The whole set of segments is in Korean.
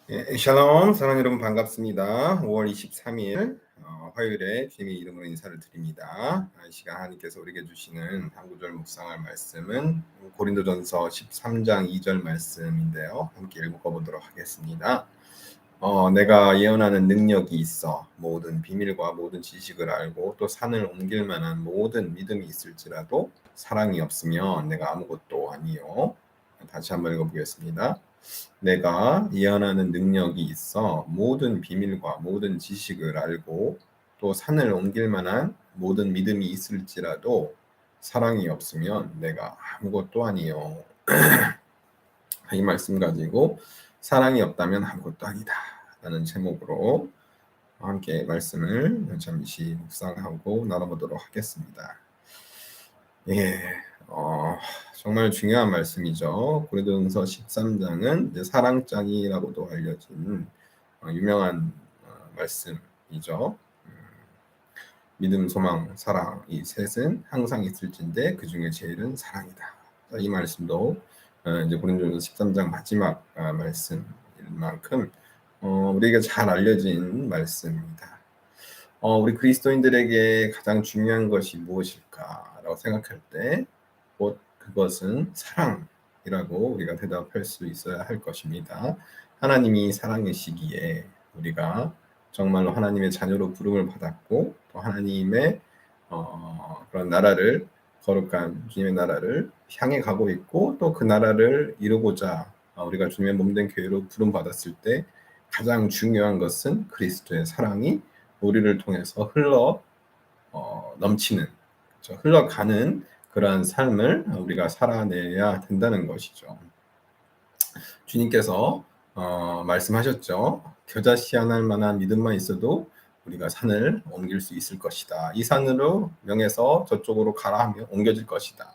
샬롬, 사랑하는 여러분 반갑습니다. 5월 23일 화요일에 주님의 이름으로 인사를 드립니다. 이 시간 하나님께서 우리에게 주시는 한 구절 묵상할 말씀은 고린도전서 13장 2절 말씀인데요. 함께 읽어보도록 하겠습니다. 내가 예언하는 능력이 있어 모든 비밀과 모든 지식을 알고 또 산을 옮길 만한 모든 믿음이 있을지라도 사랑이 없으면 내가 아무것도 아니요. 다시 한번 읽어보겠습니다. 내가 예언하는 능력이 있어 모든 비밀과 모든 지식을 알고 또 산을 옮길 만한 모든 믿음이 있을지라도 사랑이 없으면 내가 아무것도 아니요. 이 말씀 가지고 사랑이 없다면 아무것도 아니다 라는 제목으로 함께 말씀을 잠시 묵상하고 나눠보도록 하겠습니다. 정말 중요한 말씀이죠. 고린도전서 13장은 사랑장이라고도 알려진 유명한 말씀이죠. 믿음, 소망, 사랑 이 셋은 항상 있을진데 그 중에 제일은 사랑이다. 이 말씀도 이제 고린도전서 13장 마지막 말씀일 만큼 우리에게 잘 알려진 말씀입니다. 우리 그리스도인들에게 가장 중요한 것이 무엇일까라고 생각할 때 곧 그것은 사랑이라고 우리가 대답할 수 있어야 할 것입니다. 하나님이 사랑이시기에 우리가 정말로 하나님의 자녀로 부름을 받았고 또 하나님의 그런 나라를 거룩한 주님의 나라를 향해 가고 있고 또 그 나라를 이루고자 우리가 주님의 몸된 교회로 부름 받았을 때 가장 중요한 것은 그리스도의 사랑이 우리를 통해서 넘치는, 그렇죠? 흘러가는 그러한 삶을 우리가 살아내야 된다는 것이죠. 주님께서 말씀하셨죠. 겨자씨앗날 만한 믿음만 있어도 우리가 산을 옮길 수 있을 것이다. 이 산으로 명해서 저쪽으로 가라 하면 옮겨질 것이다.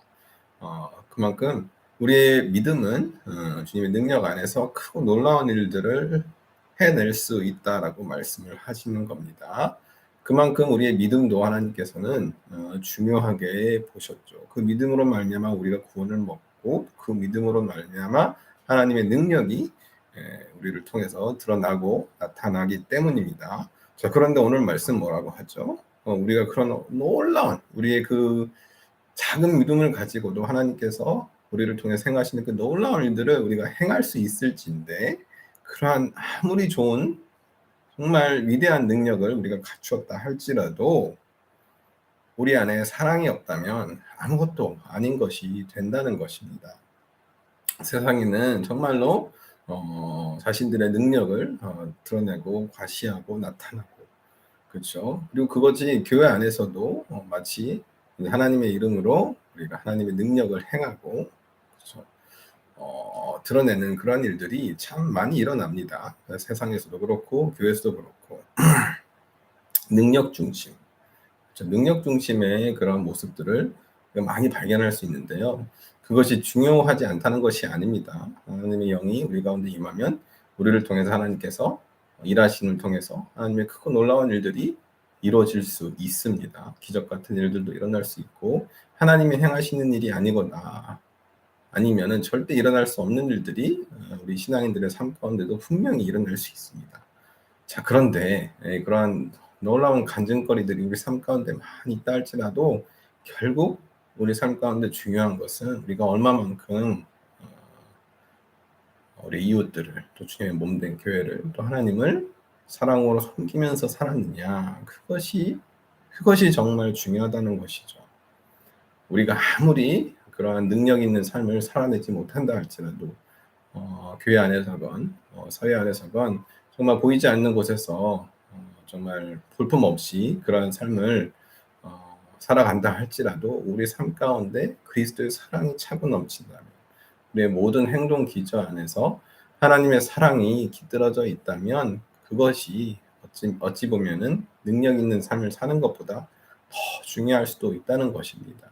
그만큼 우리의 믿음은 주님의 능력 안에서 크고 놀라운 일들을 해낼 수 있다라고 말씀을 하시는 겁니다. 그만큼 우리의 믿음도 하나님께서는 중요하게 보셨죠. 그 믿음으로 말미암아 우리가 구원을 먹고 그 믿음으로 말미암아 하나님의 능력이 우리를 통해서 드러나고 나타나기 때문입니다. 자, 그런데 오늘 말씀 뭐라고 하죠? 우리가 그런 놀라운 우리의 그 작은 믿음을 가지고도 하나님께서 우리를 통해 행하시는 그 놀라운 일들을 우리가 행할 수 있을진데 그러한 아무리 좋은 정말 위대한 능력을 우리가 갖추었다 할지라도 우리 안에 사랑이 없다면 아무것도 아닌 것이 된다는 것입니다. 세상에는 정말로 자신들의 능력을 드러내고 과시하고 나타나고 그렇죠. 그리고 그것이 교회 안에서도 마치 하나님의 이름으로 우리가 하나님의 능력을 행하고 그렇죠. 드러내는 그런 일들이 참 많이 일어납니다. 세상에서도 그렇고 교회에서도 그렇고 능력 중심, 그렇죠. 능력 중심의 그런 모습들을 많이 발견할 수 있는데요. 그것이 중요하지 않다는 것이 아닙니다. 하나님의 영이 우리 가운데 임하면 우리를 통해서 하나님께서 일하심을 통해서 하나님의 크고 놀라운 일들이 이루어질 수 있습니다. 기적 같은 일들도 일어날 수 있고 하나님이 행하시는 일이 아니거나 아니면은 절대 일어날 수 없는 일들이 우리 신앙인들의 삶 가운데도 분명히 일어날 수 있습니다. 자, 그런데 그러한 놀라운 간증거리들이 우리 삶 가운데 많이 있다 할지라도 결국 우리 삶 가운데 중요한 것은 우리가 얼마만큼 우리 이웃들을 또 주님의 몸된 교회를 또 하나님을 사랑으로 섬기면서 살았느냐 그것이 정말 중요하다는 것이죠. 우리가 아무리 그러한 능력 있는 삶을 살아내지 못한다 할지라도 교회 안에서건 사회 안에서건 정말 보이지 않는 곳에서 정말 볼품없이 그러한 삶을 살아간다 할지라도 우리 삶 가운데 그리스도의 사랑이 차고 넘친다면 우리의 모든 행동 기저 안에서 하나님의 사랑이 깃들어져 있다면 그것이 어찌 보면은 능력 있는 삶을 사는 것보다 더 중요할 수도 있다는 것입니다.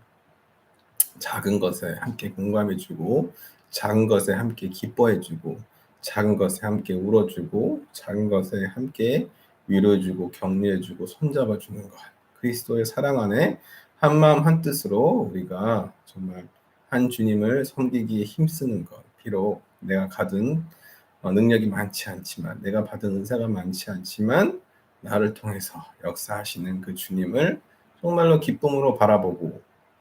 작은 것에 함께 공감해주고 작은 것에 함께 기뻐해주고 작은 것에 함께 울어주고 작은 것에 함께 위로해주고 격려해주고 손잡아주는 것 그리스도의 사랑 안에 한마음 한뜻으로 우리가 정말 한 주님을 섬기기에 힘쓰는 것 비록 내가 가진 능력이 많지 않지만, 내가 받은 은사가 많지 않지만 나를 통해서 역사하시는 그 주님을 정말로 기쁨으로 바라보고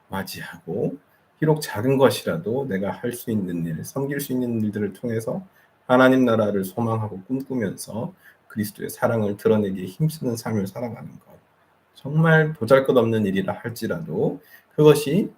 맞이하고, 비록 작은 것이라도 내가 할 수 있는 일, 섬길 수 있는 일들을 통해서 하나님 나라를 소망하고 꿈꾸면서 그리스도의 사랑을 드러내기에 힘쓰는 삶을 살아가는 것. 정말 보잘것없는 일이라 할지라도 그것이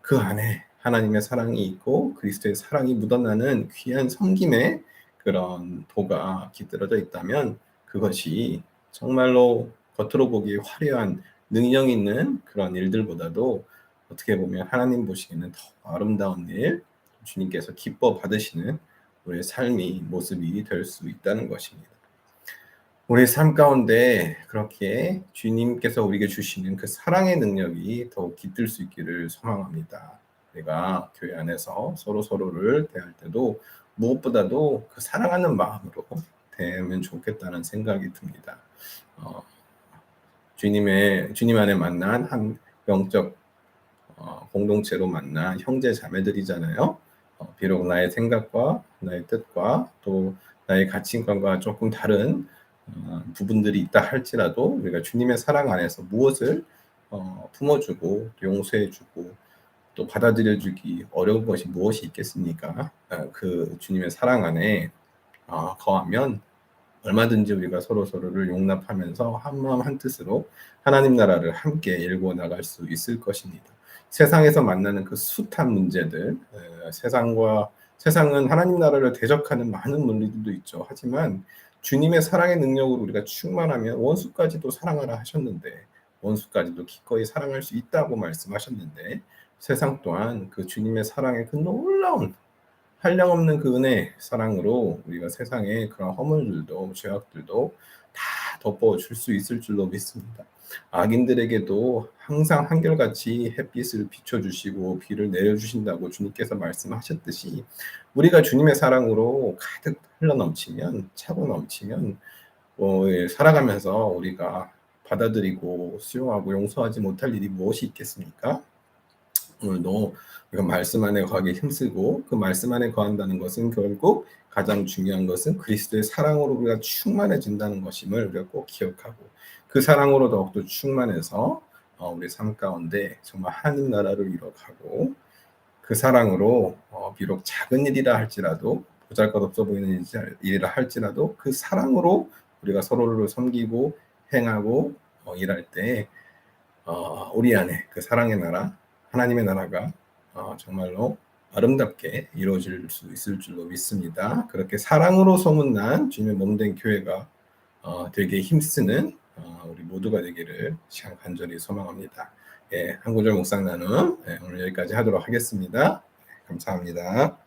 그 안에 하나님의 사랑이 있고 그리스도의 사랑이 묻어나는 귀한 섬김의 그런 도가 깃들어져 있다면, 그것이 정말로 겉으로 보기에 화려한 능력 있는 그런 일들보다도 어떻게 보면 하나님 보시기에는 더 아름다운 일, 주님께서 기뻐 받으시는 우리의 삶이 모습이 될 수 있다는 것입니다. 우리 삶 가운데 그렇게 주님께서 우리에게 주시는 그 사랑의 능력이 더욱 깃들 수 있기를 소망합니다. 우리가 교회 안에서 서로를 대할 때도 무엇보다도 그 사랑하는 마음으로 대하면 좋겠다는 생각이 듭니다. 어, 주님 안에 만난 한 영적 공동체로 만난 형제 자매들이잖아요. 비록 나의 생각과 나의 뜻과 또 나의 가치관과 조금 다른 부분들이 있다 할지라도, 우리가 주님의 사랑 안에서 무엇을 품어주고 용서해주고 또 받아들여주기 어려운 것이 무엇이 있겠습니까? 그 주님의 사랑 안에 거하면 얼마든지 우리가 서로를 용납하면서 한마음 한뜻으로 하나님 나라를 함께 일구어 나갈 수 있을 것입니다. 세상에서 만나는 그 숱한 문제들, 세상은 하나님 나라를 대적하는 많은 논리들도 있죠. 하지만 주님의 사랑의 능력으로 우리가 충만하면 원수까지도 사랑하라 하셨는데, 원수까지도 기꺼이 사랑할 수 있다고 말씀하셨는데, 세상 또한 그 주님의 사랑의 그 놀라운 한량없는 그 은혜 사랑으로 우리가 세상의 그런 허물들도 죄악들도 다 덮어줄 수 있을 줄로 믿습니다. 악인들에게도 항상 한결같이 햇빛을 비춰주시고 비를 내려주신다고 주님께서 말씀하셨듯이, 우리가 주님의 사랑으로 가득 흘러넘치면, 차고 넘치면 살아가면서 우리가 받아들이고 수용하고 용서하지 못할 일이 무엇이 있겠습니까? 오늘도 우리가 말씀 안에 거하게 힘쓰고, 그 말씀 안에 거한다는 것은 결국 가장 중요한 것은 그리스도의 사랑으로 우리가 충만해진다는 것임을 우리가 꼭 기억하고, 그 사랑으로 더욱더 충만해서 우리 삶 가운데 정말 하나님 나라를 이뤄가고, 그 사랑으로 비록 작은 일이라 할지라도, 보잘것없어 보이는 일이라 할지라도 그 사랑으로 우리가 서로를 섬기고 행하고 일할 때 우리 안에 그 사랑의 나라, 하나님의 나라가 정말로 아름답게 이루어질 수 있을 줄로 믿습니다. 그렇게 사랑으로 소문난 주님의 몸된 교회가 되게 힘쓰는 우리 모두가 되기를 간절히 소망합니다. 한 구절 묵상 나눔 오늘 여기까지 하도록 하겠습니다. 감사합니다.